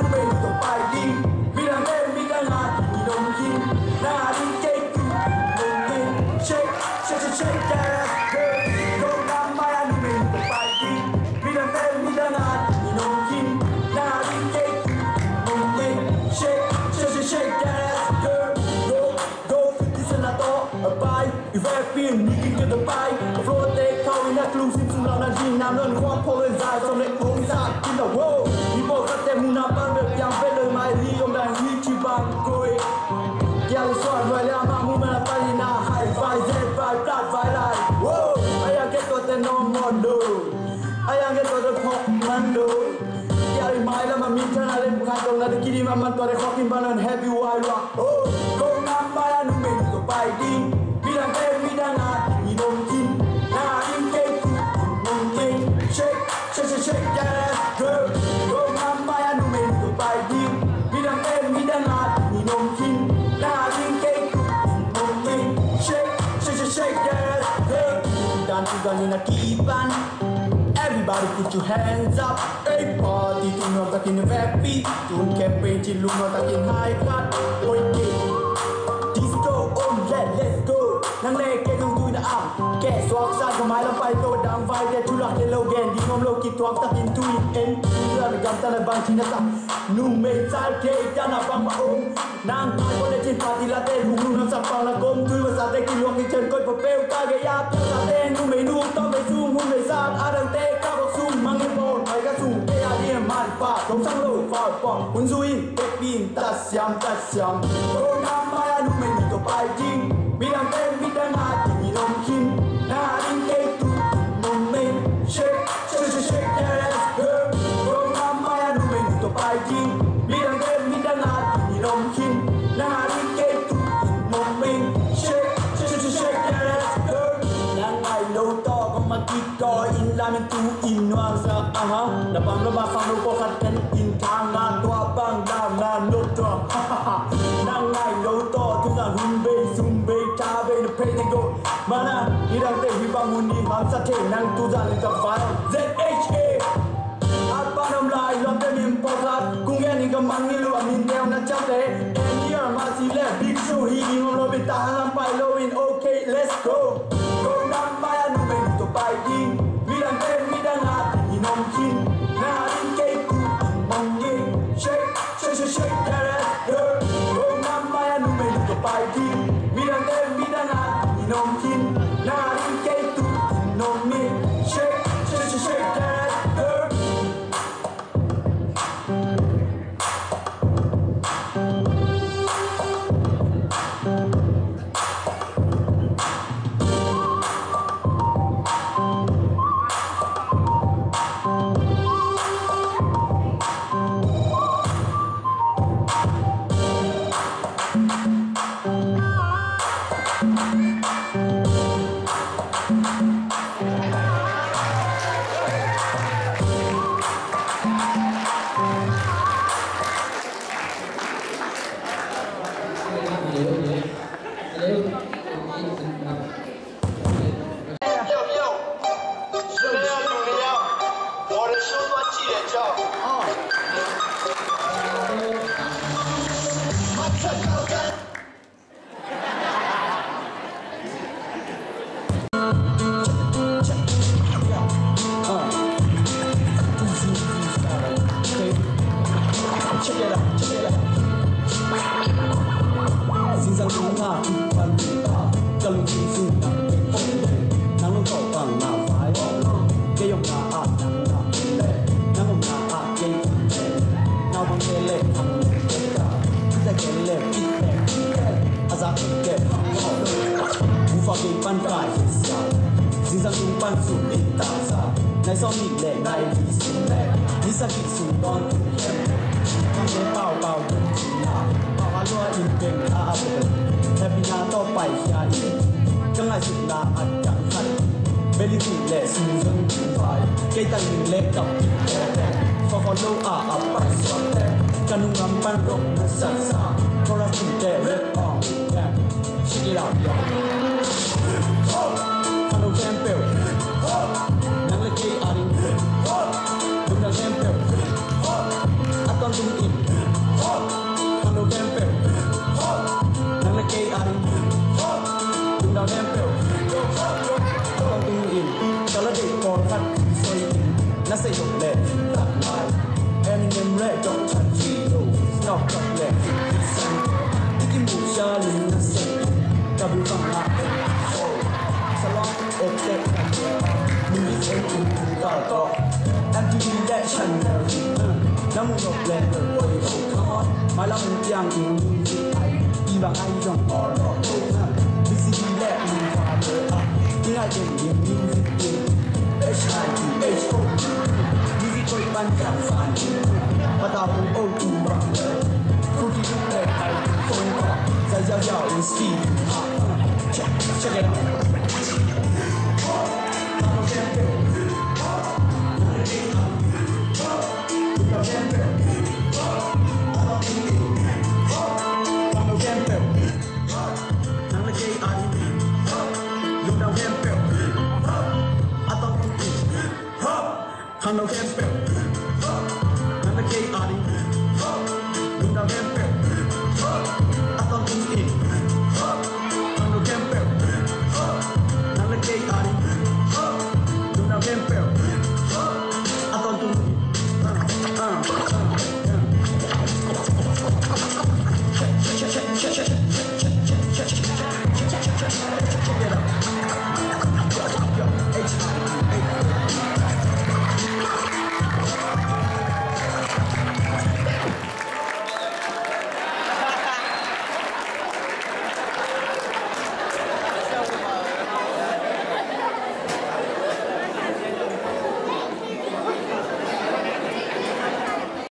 numero pai di Mira me mira na ni dom kin na di cake shake shake shake that girl go na maya numero pai di Mira me mira na ni dom kin na di cake shake shake shake that girl go 50 cent na to pai if I feel ni kin the pai float they call in a clue since you know na din na non ko po zai so le ko sa in the world people got them na ban be pian be le mai li om dan hi chi ban ko e ya so rồi la ma mu ma pa ni na high five z five flat five line whoa I get to the no mondo I get to the pop mando ya mai la ma min thana le ka to na ki ri ma man to re fucking ban happy why oh go na ba ya nu me to pai di bilang pe mi da na ni dom kin na in ke ku mong ke shake shake shake that girl go na ba ya nu me to pai di bilang pe mi da na ni dom kin na in ke ku mong ke shake shake shake that hey dan tu dan na kiban everybody put your hands up hey party tu no ta kin happy tu campaign ti lu no ta kin high cut oi disco on let's go nang le ke nang tu na am ke swak sa ko mai la pai to dang vai de tu la ke lo gen di ngom lo ki twak ta kin tu en tu la gam ta la bang china ta nu me sal ke ta na bang ma om nang ta ko le chin party la te lu lu na sa pa la kom tu wa sa te ki lo ki chen ko po pe ka ge ya ta sa te nu me nu to me su mu me sa a dang te ka ko su mang ni bon ai ka su ke ya di ma pa dong sang lo fa pa un zui pe pin ta siam o na ma ya nu me ni to pai jing bilang pe mi da na ti dom kin na rin ke tu mong me shake shake shake that girl o na ma ya nu me ni to pai jing bilang pe mi da na ti dom kin na rin ke tu mong me shake shake shake that girl nang ai lo to ko ma ki ko in la men tu in wang sa aha na bang lo ba phang lo ko khat kan in thang na to bang da na no to nang ai lo to tu na hun be sum be ta be no pe ne go mana ni dang te hi ba mun ni ma sa the nang tu za le ta fa ZHA Alpanam lai lo te min po kha kung ge ni ka mang ni lo min teo na chap le and here ma si le big show hi ni ngom lo be ta han pai lo in okay let's go go nam ma ya nu me to pai di mi dang te mi dang na ni nom kin na rin ke ku mong ni shake shake shake that girl go nam ma ya nu me to pai di mi dang te mi dang na ni nom kin na rin ke tu nom ni shake shake shake that girl Nang lagi aring, nang lagi 来找传奇，要搞来一定不下林的谁，要不放那salon object 你先不知道的 MTV 在唱的让我有来的我有 come on 买了不讲英语一般爱用 all VCD 来你发的你爱点点 music HIV music 可以搬家饭把大红欧杜忘了夫妻都在爱疯狂在家叫人 Steve check it out